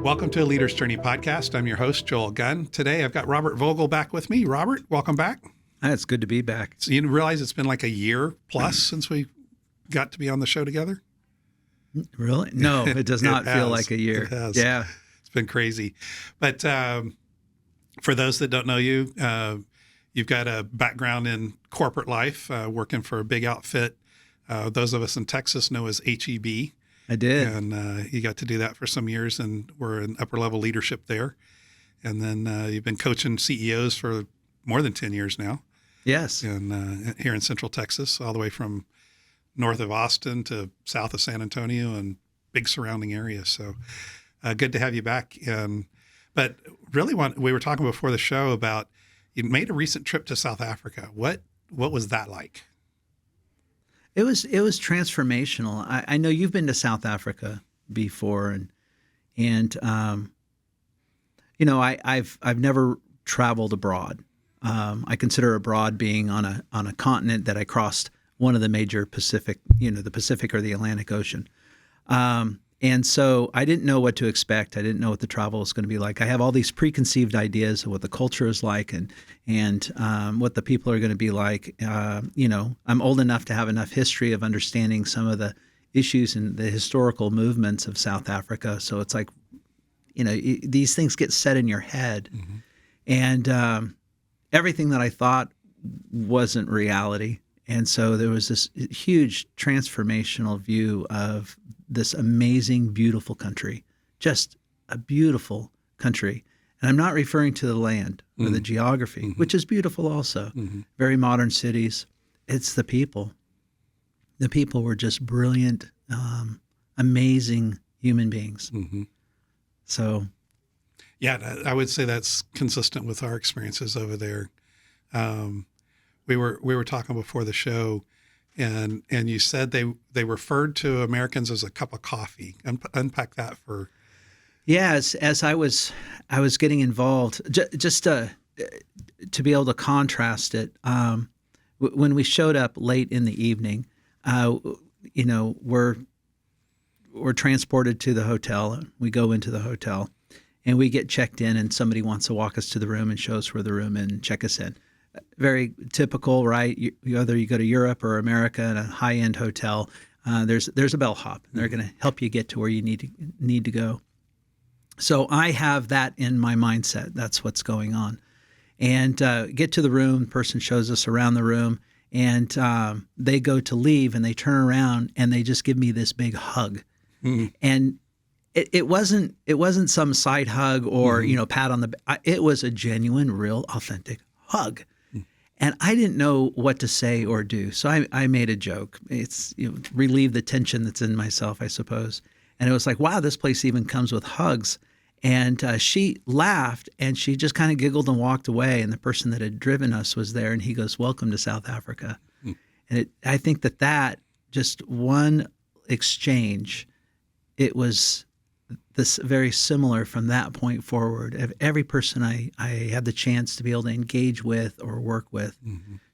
Welcome to a Leader's Journey podcast. I'm your host, Joel Gunn. Today, I've got Robert Vogel back with me. Robert, welcome back. It's good to be back. So you realize it's been like a year plus since we got to be on the show together? Really? No, it does not feel like a year. It has. Yeah. It's been crazy. But for those that don't know you, you've got a background in corporate life, working for a big outfit. Those of us in Texas know as HEB. I did. And you got to do that for some years and were in upper level leadership there. And then you've been coaching CEOs for more than 10 years now. Yes. And here in Central Texas, all the way from north of Austin to south of San Antonio and big surrounding areas. So good to have you back. But really, we were talking before the show about you made a recent trip to South Africa. What was that like? It was transformational. I know you've been to South Africa before, and you know, I've never traveled abroad. I consider abroad being on a continent that I crossed one of the major Pacific, the Pacific or the Atlantic Ocean. And so I didn't know what to expect. I didn't know what the travel was going to be like. I have all these preconceived ideas of what the culture is like and what the people are going to be like. I'm old enough to have enough history of understanding some of the issues and the historical movements of South Africa. So it's like, these things get set in your head. Mm-hmm. And everything that I thought wasn't reality. And so there was this huge transformational view of this amazing, beautiful country, just a beautiful country. And I'm not referring to the land or the geography, which is beautiful also. Mm-hmm. Very modern cities. It's the people. The people were just brilliant, amazing human beings. Mm-hmm. So, yeah, I would say that's consistent with our experiences over there. We were talking before the show, and you said they referred to Americans as a cup of coffee. Unpack that for. Yeah, as I was getting involved, just to be able to contrast it. When we showed up late in the evening, we're transported to the hotel. We go into the hotel, and we get checked in, and somebody wants to walk us to the room and show us where the room and check us in. Very typical, right? Whether you go to Europe or America in a high-end hotel, there's a bellhop. And they're going to help you get to where you need to go. So I have that in my mindset. That's what's going on. And get to the room. The person shows us around the room, and they go to leave, and they turn around, and they just give me this big hug. Mm-hmm. And it wasn't some side hug or pat on the back. It was a genuine, real, authentic hug. And I didn't know what to say or do. So I made a joke. It's relieve the tension that's in myself, I suppose. And it was like, wow, this place even comes with hugs. And she laughed, and she just kind of giggled and walked away. And the person that had driven us was there, and he goes, "Welcome to South Africa." And I think that just one exchange, it was this very similar from that point forward. Every person I had the chance to be able to engage with or work with,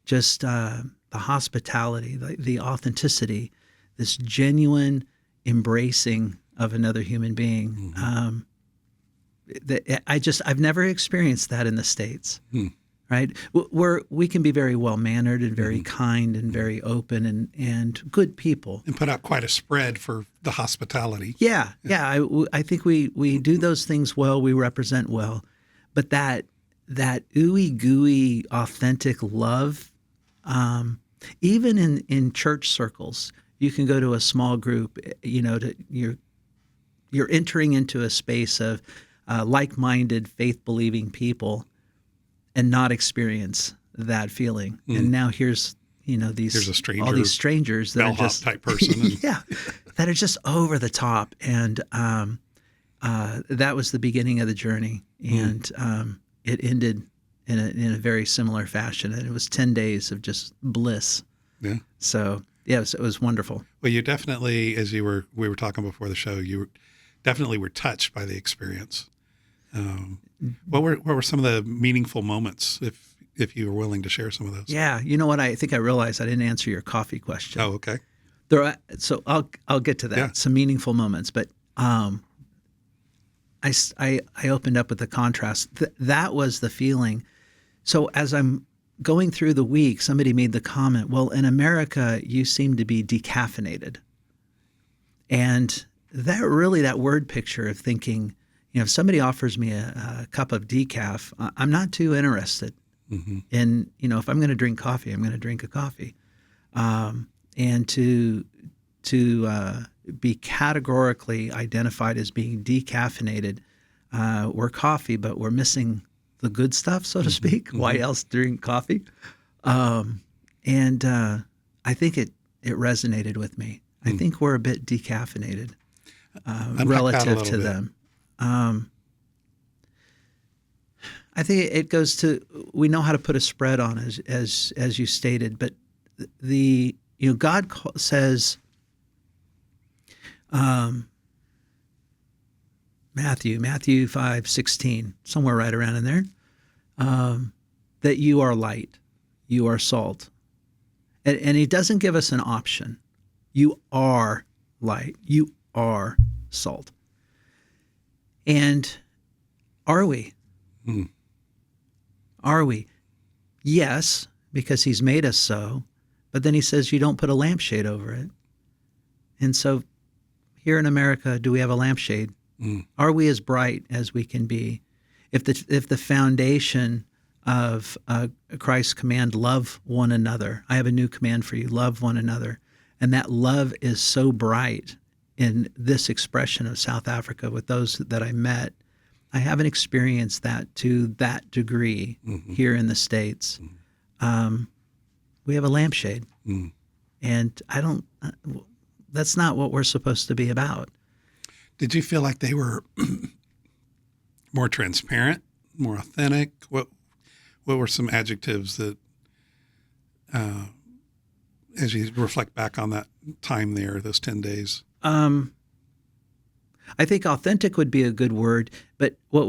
just the hospitality, the authenticity, this genuine embracing of another human being. I've never experienced that in the States. Right? Where we can be very well-mannered and very kind and very open and good people. And put out quite a spread for the hospitality. Yeah. I think we do those things well. We represent well. But that ooey gooey, authentic love, even in church circles, you can go to a small group, you're entering into a space of like-minded, faith-believing people, and not experience that feeling. And now here's all these strangers that are just type person. That are just over the top. And that was the beginning of the journey. And it ended in a very similar fashion. And it was 10 days of just bliss. Yeah. So it was wonderful. Well, you definitely, as we were talking before the show, you definitely were touched by the experience. What were some of the meaningful moments, if you were willing to share some of those? Yeah, you know what? I think I realized I didn't answer your coffee question. Oh, okay. So I'll get to that. Yeah. Some meaningful moments, but I opened up with the contrast. That was the feeling. So as I'm going through the week, somebody made the comment, well, in America, you seem to be decaffeinated. And that word picture of thinking, if somebody offers me a cup of decaf, I'm not too interested. Mm-hmm. And, if I'm going to drink coffee, I'm going to drink a coffee. And to be categorically identified as being decaffeinated, we're coffee, but we're missing the good stuff, so to speak. Mm-hmm. Why else drink coffee? And I think it resonated with me. I think we're a bit decaffeinated relative to them. I think it goes to, we know how to put a spread on, as you stated, but God says, Matthew 5:16, somewhere right around in there, that you are light, you are salt. And he doesn't give us an option. You are light, you are salt. And are we? Are we? Yes, because he's made us so. But then he says you don't put a lampshade over it. And so here in America, do we have a lampshade? Are we as bright as we can be? If the foundation of Christ's command, love one another, I have a new command for you, love one another. And that love is so bright in this expression of South Africa with those that I met. I haven't experienced that to that degree here in the States. We have a lampshade. And that's not what we're supposed to be about. Did you feel like they were more transparent, more authentic? What were some adjectives that, as you reflect back on that time there, those 10 days? I think authentic would be a good word, but what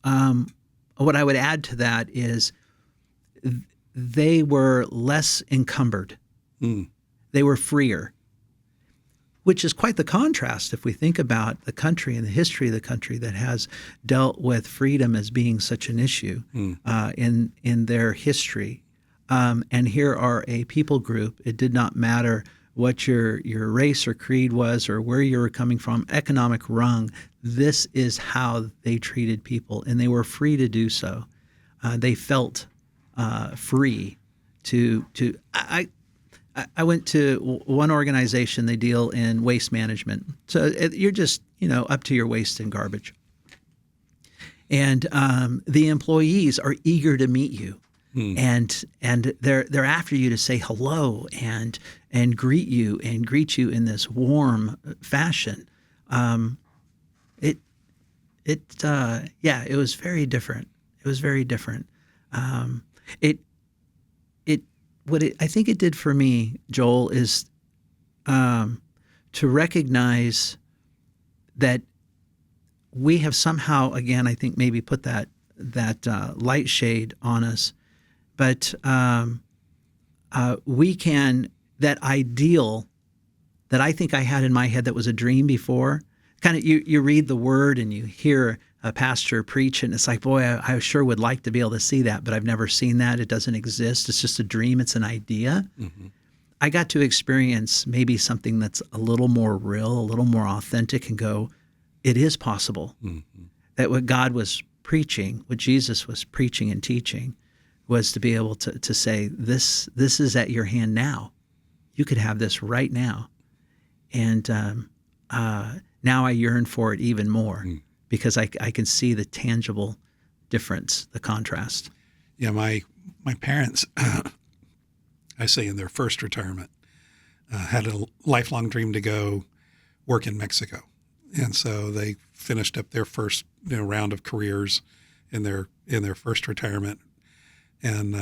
I would add to that is they were less encumbered. They were freer, which is quite the contrast if we think about the country and the history of the country that has dealt with freedom as being such an issue in their history. And here are a people group. It did not matter what your race or creed was or where you were coming from, economic rung. This is how they treated people, and they were free to do so. They felt free to. I went to one organization. They deal in waste management, so you're just up to your waste and garbage, and the employees are eager to meet you. And they're after you to say hello and greet you in this warm fashion. It was very different. It was very different. I think it did for me, Joel, is to recognize that we have somehow, again, I think maybe put that light shade on us. But we can, that ideal that I think I had in my head that was a dream before, kind of you read the word and you hear a pastor preach and it's like, boy, I sure would like to be able to see that, but I've never seen that. It doesn't exist. It's just a dream. It's an idea. I got to experience maybe something that's a little more real, a little more authentic and go, it is possible. That what God was preaching, what Jesus was preaching and teaching, was to be able to say, this is at your hand now. You could have this right now. And now I yearn for it even more because I can see the tangible difference, the contrast. Yeah, my parents, I say in their first retirement, had a lifelong dream to go work in Mexico. And so they finished up their first round of careers in their first retirement. And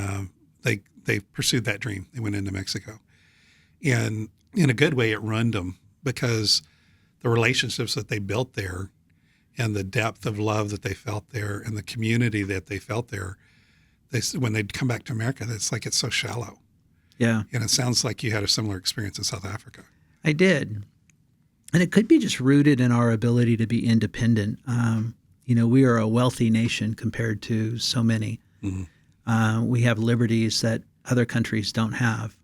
they pursued that dream. They went into Mexico. And in a good way, it ruined them because the relationships that they built there and the depth of love that they felt there and the community that they felt there, when they'd come back to America, it's like it's so shallow. Yeah. And it sounds like you had a similar experience in South Africa. I did. And it could be just rooted in our ability to be independent. We are a wealthy nation compared to so many. We have liberties that other countries don't have.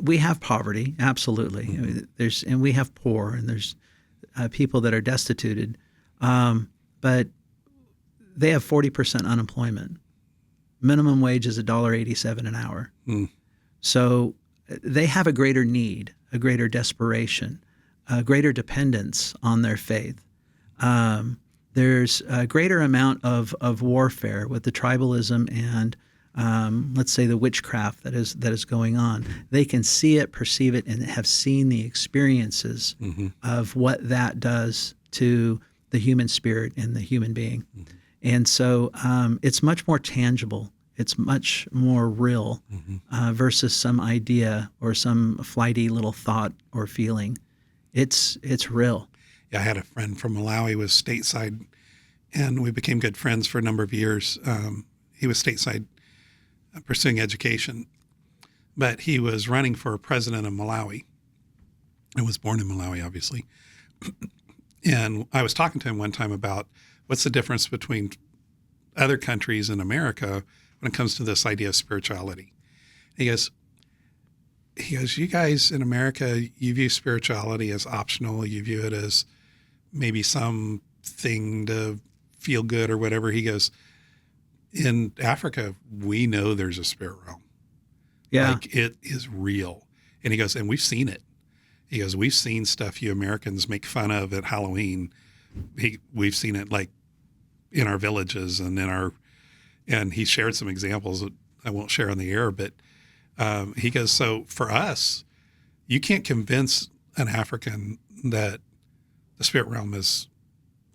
We have poverty, absolutely. And we have poor, and there's people that are destituted, but they have 40% unemployment. Minimum wage is $1.87 an hour. So they have a greater need, a greater desperation, a greater dependence on their faith. There's a greater amount of warfare with the tribalism and let's say the witchcraft that is going on. They can see it, perceive it, and have seen the experiences of what that does to the human spirit and the human being. And so it's much more tangible. It's much more real versus some idea or some flighty little thought or feeling. It's real. Yeah, I had a friend from Malawi, was stateside, and we became good friends for a number of years. He was stateside pursuing education, but he was running for president of Malawi and was born in Malawi, obviously. And I was talking to him one time about what's the difference between other countries and America when it comes to this idea of spirituality. He goes, you guys in America, you view spirituality as optional. You view it as maybe something to feel good or whatever. He goes, in Africa, we know there's a spirit realm. Yeah. Like, it is real. And he goes, and we've seen it. He goes, we've seen stuff you Americans make fun of at Halloween. We've seen it like in our villages and and he shared some examples that I won't share on the air, but he goes, so for us, you can't convince an African that the spirit realm is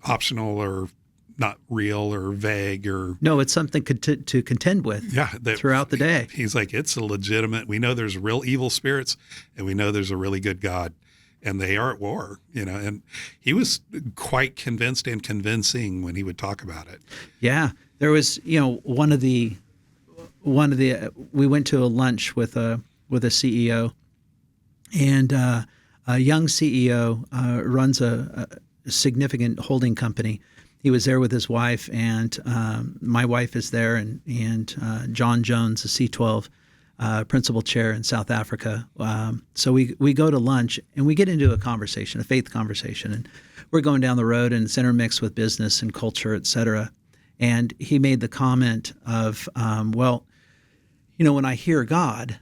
optional or not real or vague or... No, it's something to contend with throughout the day. He's like, it's a legitimate... We know there's real evil spirits, and we know there's a really good God, and they are at war, and he was quite convinced and convincing when he would talk about it. Yeah. There was, one of the we went to a lunch with a CEO, and a young CEO runs a significant holding company. He was there with his wife, and my wife is there, and John Jones, the C12 principal chair in South Africa. So we go to lunch, and we get into a conversation, a faith conversation, and we're going down the road, and it's intermixed with business and culture, et cetera. And he made the comment of, when I hear God,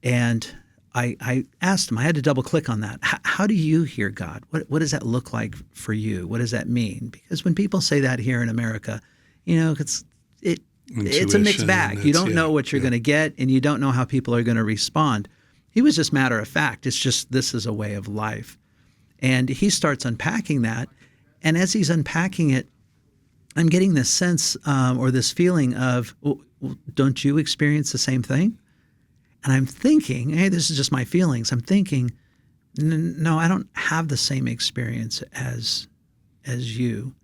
and I asked him, I had to double click on that. How do you hear God? What does that look like for you? What does that mean? Because when people say that here in America, it's a mixed bag. You don't know what you're going to get, and you don't know how people are going to respond. He was just matter of fact. It's just, this is a way of life. And he starts unpacking that. And as he's unpacking it, I'm getting this sense or this feeling of, well, don't you experience the same thing? And I'm thinking, hey, this is just my feelings. I'm thinking, no, I don't have the same experience as you.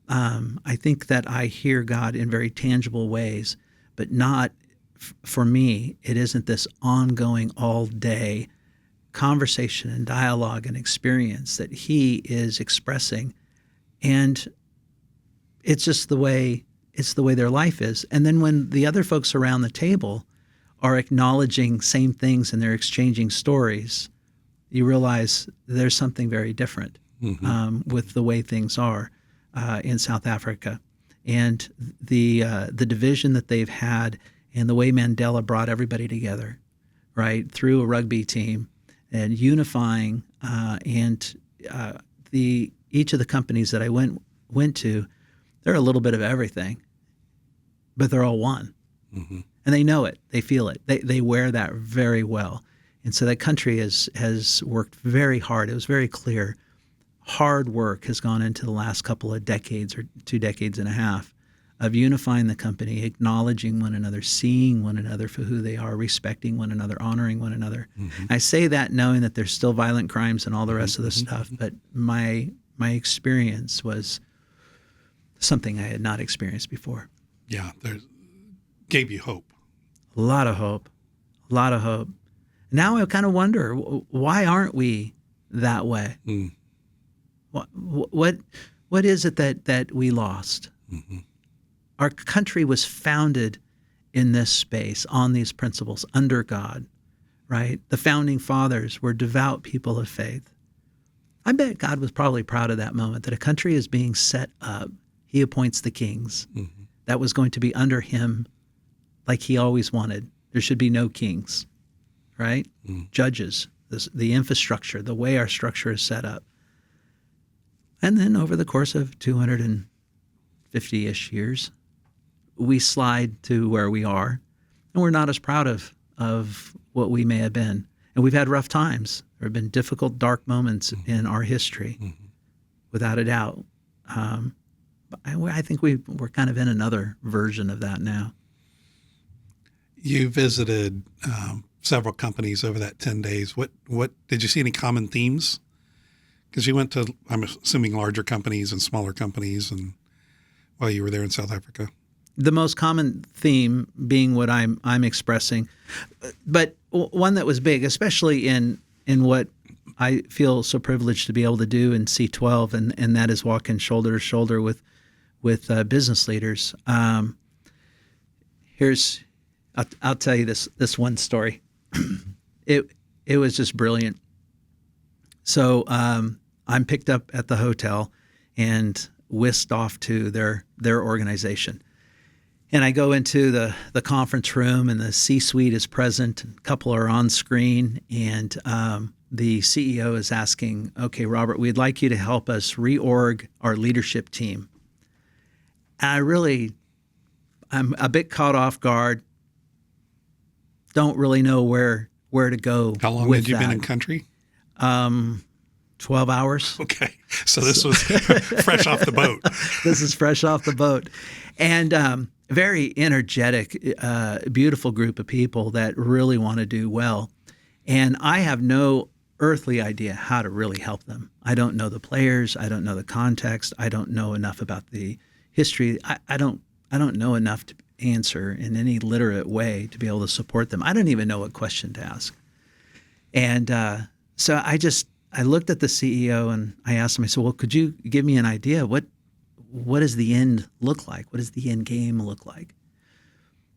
I think that I hear God in very tangible ways, but not for me. It isn't this ongoing all day conversation and dialogue and experience that he is expressing. And it's just the way their life is. And then when the other folks around the table are acknowledging same things and they're exchanging stories, you realize there's something very different with the way things are in South Africa. And the division that they've had and the way Mandela brought everybody together, right, through a rugby team and unifying and each of the companies that I went to, they're a little bit of everything, but they're all one. Mm-hmm. And they know it. They feel it. They wear that very well. And so that country has worked very hard. It was very clear. Hard work has gone into the last couple of decades or 2 decades and a half of unifying the company, acknowledging one another, seeing one another for who they are, respecting one another, honoring one another. Mm-hmm. I say that knowing that there's still violent crimes and all the rest of the stuff, but my experience was something I had not experienced before. Yeah, gave you hope. A lot of hope. Now I kind of wonder, why aren't we that way? Mm. What is it that we lost? Mm-hmm. Our country was founded in this space on these principles under God, right? The founding fathers were devout people of faith. I bet God was probably proud of that moment, that a country is being set up. He appoints the kings. Mm-hmm. That was going to be under him like he always wanted. There should be no kings, right? Mm. Judges, the infrastructure, the way our structure is set up. And then over the course of 250-ish years, we slide to where we are, and we're not as proud of what we may have been. And we've had rough times. There have been difficult, dark moments in our history, without a doubt. I think we're kind of in another version of that now. You visited several companies over that 10 days. What did you see any common themes? Because you went to, I'm assuming, larger companies and smaller companies, and while you were there in South Africa. The most common theme being what I'm expressing, but one that was big, especially in what I feel so privileged to be able to do in C12, and that is walking shoulder to shoulder with business leaders. I'll tell you this one story. It was just brilliant. So I'm picked up at the hotel and whisked off to their organization. And I go into the conference room, and the C-suite is present. A couple are on screen, and the CEO is asking, "Okay, Robert, we'd like you to help us reorg our leadership team." And I'm a bit caught off guard. Don't really know where to go. How long had you been in country? 12 hours. Okay. So this was fresh off the boat. This is fresh off the boat. And very energetic, beautiful group of people that really want to do well. And I have no earthly idea how to really help them. I don't know the players. I don't know the context. I don't know enough about the history. I don't know enough to answer in any literate way to be able to support them. I don't even know what question to ask. And so I looked at the CEO and I asked him, I said, "Well, could you give me an idea? What does the end look like? What does the end game look like?"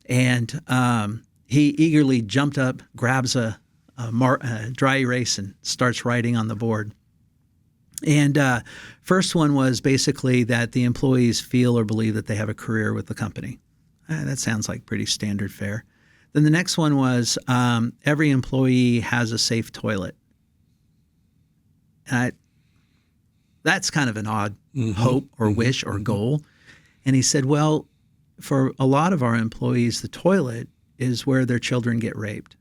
And he eagerly jumped up, grabs a dry erase and starts writing on the board. And first one was basically that the employees feel or believe that they have a career with the company. That sounds like pretty standard fare. Then the next one was every employee has a safe toilet. And that's kind of an odd hope or wish or goal. And he said, well, for a lot of our employees, the toilet is where their children get raped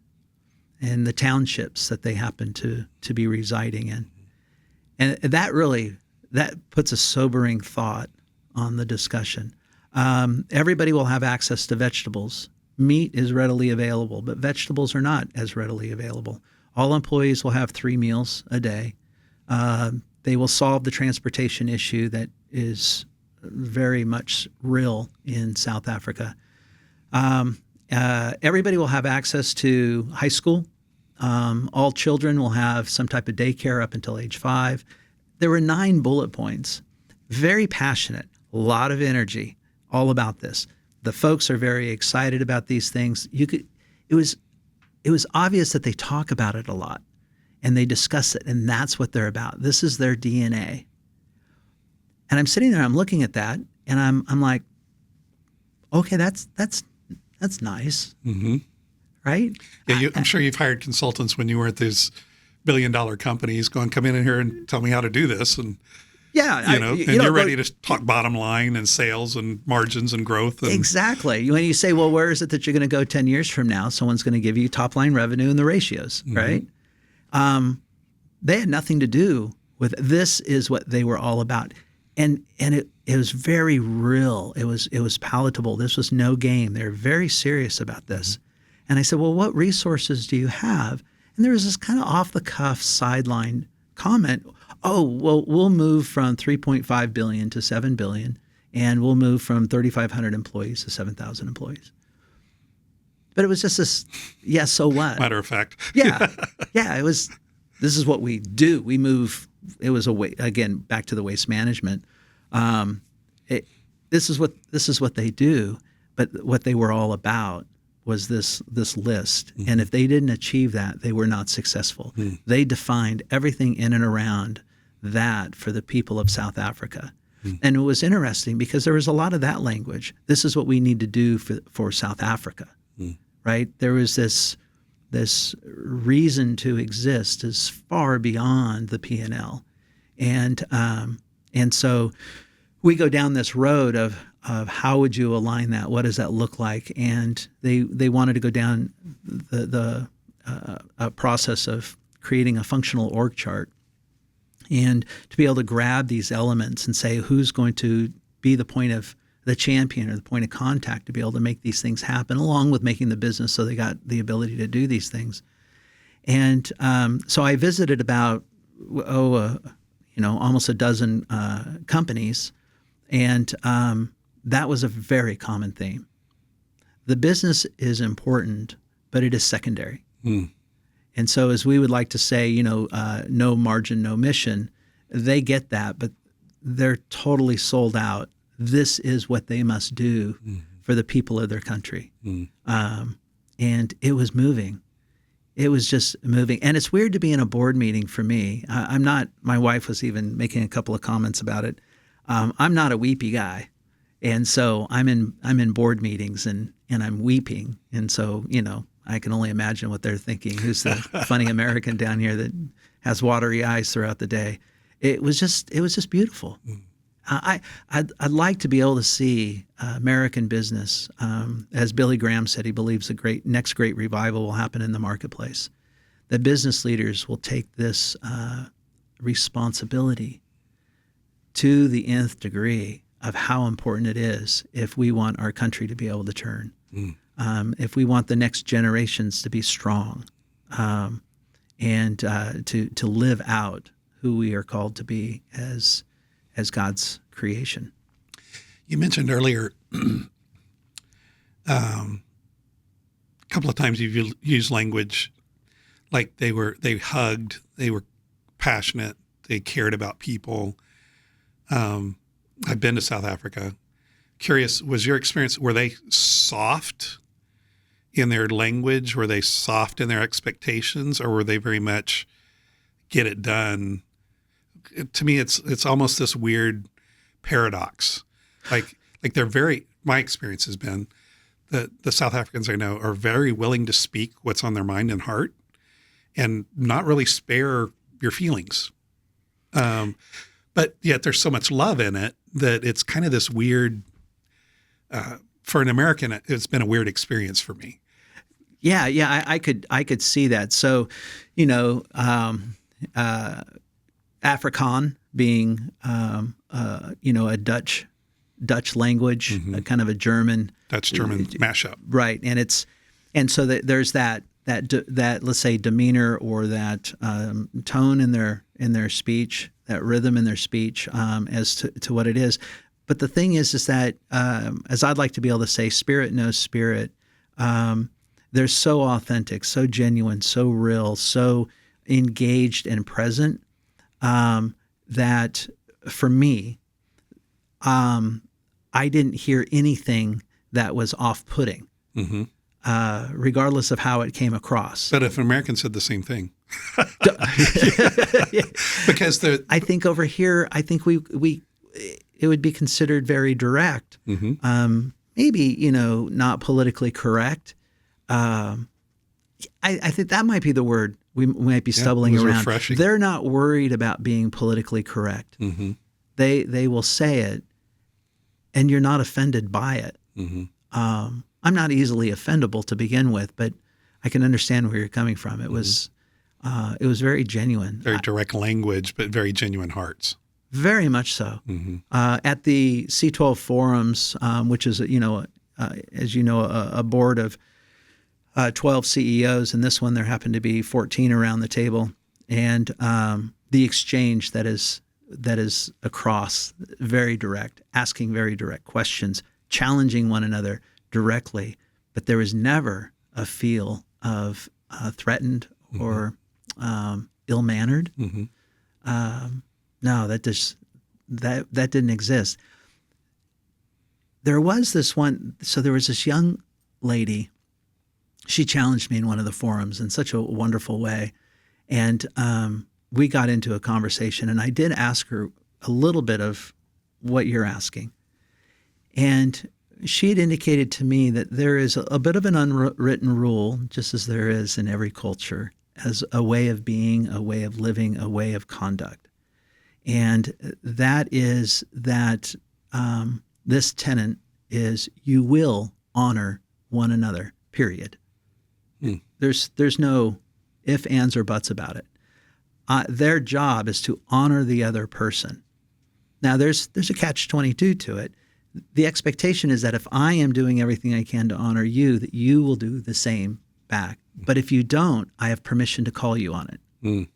and the townships that they happen to be residing in. And that puts a sobering thought on the discussion. Everybody will have access to vegetables. Meat is readily available, but vegetables are not as readily available. All employees will have 3 meals a day. They will solve the transportation issue that is very much real in South Africa. Everybody will have access to high school. All children will have some type of daycare up until age 5. There were 9 bullet points. Very passionate, a lot of energy, all about this. The folks are very excited about these things. It was obvious that they talk about it a lot. And they discuss it, and that's what they're about. This is their DNA. And I'm sitting there, I'm looking at that, and I'm like, okay, that's nice, right? Yeah, I'm sure you've hired consultants when you were at these billion-dollar companies, going, "Come in here and tell me how to do this," and yeah, you're ready to talk bottom line and sales and margins and growth. And exactly. When you say, well, where is it that you're going to go 10 years from now? Someone's going to give you top line revenue and the ratios, right? They had nothing to do with it. This is what they were all about. And it was very real. It was palatable. This was no game. They're very serious about this. And I said, well, what resources do you have? And there was this kind of off the cuff sideline comment. Oh, well, we'll move from 3.5 billion to 7 billion, and we'll move from 3,500 employees to 7,000 employees. But it was just this, yeah, so what? Matter of fact. Yeah. Yeah. It was, this is what we do. We move. It was again, back to the waste management. This is what they do. But what they were all about was this list. Mm-hmm. And if they didn't achieve that, they were not successful. Mm. They defined everything in and around that for the people of South Africa. Mm. And it was interesting because there was a lot of that language. This is what we need to do for South Africa. Mm. Right? There was this reason to exist is far beyond the P&L. And so we go down this road of how would you align that? What does that look like? And they wanted to go down the process of creating a functional org chart and to be able to grab these elements and say who's going to be the point of the champion or the point of contact to be able to make these things happen, along with making the business so they got the ability to do these things. And so I visited about almost a dozen companies, and that was a very common theme. The business is important, but it is secondary. Mm. And so as we would like to say, no margin, no mission, they get that, but they're totally sold out. This is what they must do for the people of their country. And it was moving. It was just moving. And it's weird to be in a board meeting for me. My wife was even making a couple of comments about it. I'm not a weepy guy. And so I'm in board meetings and I'm weeping. And so, I can only imagine what they're thinking. Who's the funny American down here that has watery eyes throughout the day? It was just beautiful. I'd like to be able to see American business, as Billy Graham said, he believes the next great revival will happen in the marketplace. That business leaders will take this responsibility to the nth degree of how important it is if we want our country to be able to turn, if we want the next generations to be strong, and to live out who we are called to be as God's creation. You mentioned earlier a couple of times you've used language like they hugged, they were passionate, they cared about people. I've been to South Africa. Curious, was your experience, were they soft in their language? Were they soft in their expectations, or were they very much get it done? To me, it's almost this weird paradox. Like my experience has been that the South Africans I know are very willing to speak what's on their mind and heart and not really spare your feelings. But yet there's so much love in it that it's kind of this weird, for an American, it's been a weird experience for me. Yeah, I could see that. So, Afrikaan being, a Dutch language, a kind of a German mashup, right? And so there's that let's say demeanor or that tone in their speech, that rhythm in their speech, as to what it is. But the thing is that as I'd like to be able to say, spirit knows spirit. They're so authentic, so genuine, so real, so engaged and present. That for me, I didn't hear anything that was off-putting, regardless of how it came across. But if an American said the same thing, because I think over here, we it would be considered very direct, maybe not politically correct. I think that might be the word we might be stumbling around. Refreshing. They're not worried about being politically correct. Mm-hmm. They will say it, and you're not offended by it. Mm-hmm. I'm not easily offendable to begin with, but I can understand where you're coming from. It was very genuine. Very direct language, but very genuine hearts. Very much so. Mm-hmm. At the C12 forums, which is as you know, a board of 12 CEOs, and this one there happened to be 14 around the table, and the exchange that is across, very direct, asking very direct questions, challenging one another directly, but there was never a feel of threatened or ill-mannered. No, that didn't exist. There was this one. So there was this young lady. She challenged me in one of the forums in such a wonderful way, and we got into a conversation. And I did ask her a little bit of what you're asking, and she had indicated to me that there is a bit of an unwritten rule, just as there is in every culture, as a way of being, a way of living, a way of conduct. And that is that this tenet is you will honor one another, period. There's no ifs, ands, or buts about it. Their job is to honor the other person. Now, there's a catch-22 to it. The expectation is that if I am doing everything I can to honor you, that you will do the same back. But if you don't, I have permission to call you on it.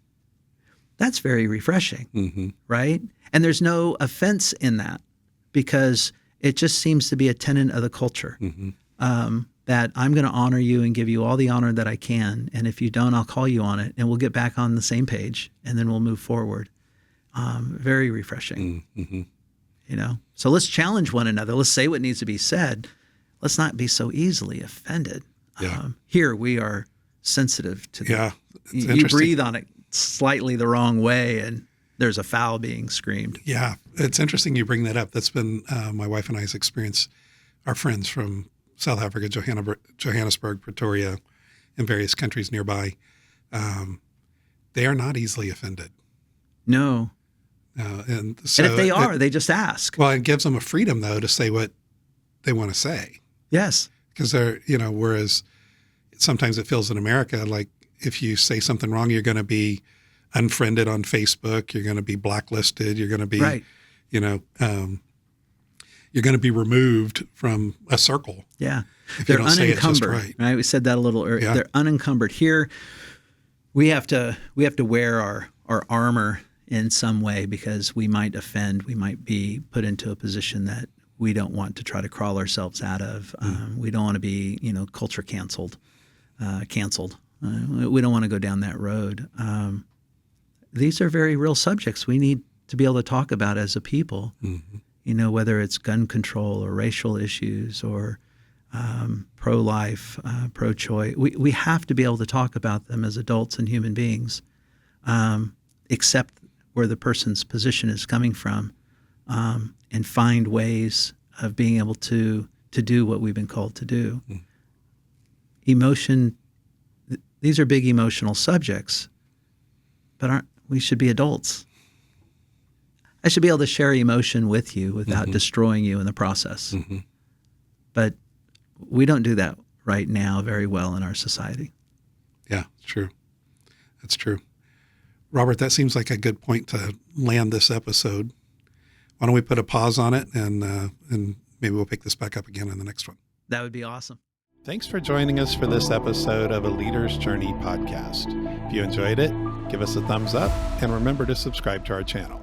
That's very refreshing, right? And there's no offense in that because it just seems to be a tenet of the culture that I'm going to honor you and give you all the honor that I can. And if you don't, I'll call you on it and we'll get back on the same page and then we'll move forward. Very refreshing, you know? So let's challenge one another. Let's say what needs to be said. Let's not be so easily offended. Here we are sensitive to that. You breathe on it slightly the wrong way and there's a foul being screamed. Yeah, it's interesting you bring that up. That's been my wife and I's experience. Our friends from South Africa, Johannesburg, Pretoria, and various countries nearby, they are not easily offended. No. And so if they are, they just ask. Well, it gives them a freedom, though, to say what they want to say. Yes. Because they're, whereas sometimes it feels in America like if you say something wrong, you're going to be unfriended on Facebook, you're going to be blacklisted, you're going to be, you're going to be removed from a circle. Yeah. They're unencumbered, right? We said that a little earlier. Yeah. They're unencumbered. Here, we have to wear our armor in some way because we might offend, we might be put into a position that we don't want to try to crawl ourselves out of. We don't want to be, culture canceled. We don't want to go down that road. These are very real subjects we need to be able to talk about as a people, whether it's gun control or racial issues or pro-life, pro-choice. We have to be able to talk about them as adults and human beings, accept where the person's position is coming from, and find ways of being able to do what we've been called to do. Emotion, these are big emotional subjects, but we should be adults. I should be able to share emotion with you without destroying you in the process. But we don't do that right now very well in our society. Yeah, true. That's true. Robert, that seems like a good point to land this episode. Why don't we put a pause on it and maybe we'll pick this back up again in the next one. That would be awesome. Thanks for joining us for this episode of A Leader's Journey podcast. If you enjoyed it, give us a thumbs up and remember to subscribe to our channel.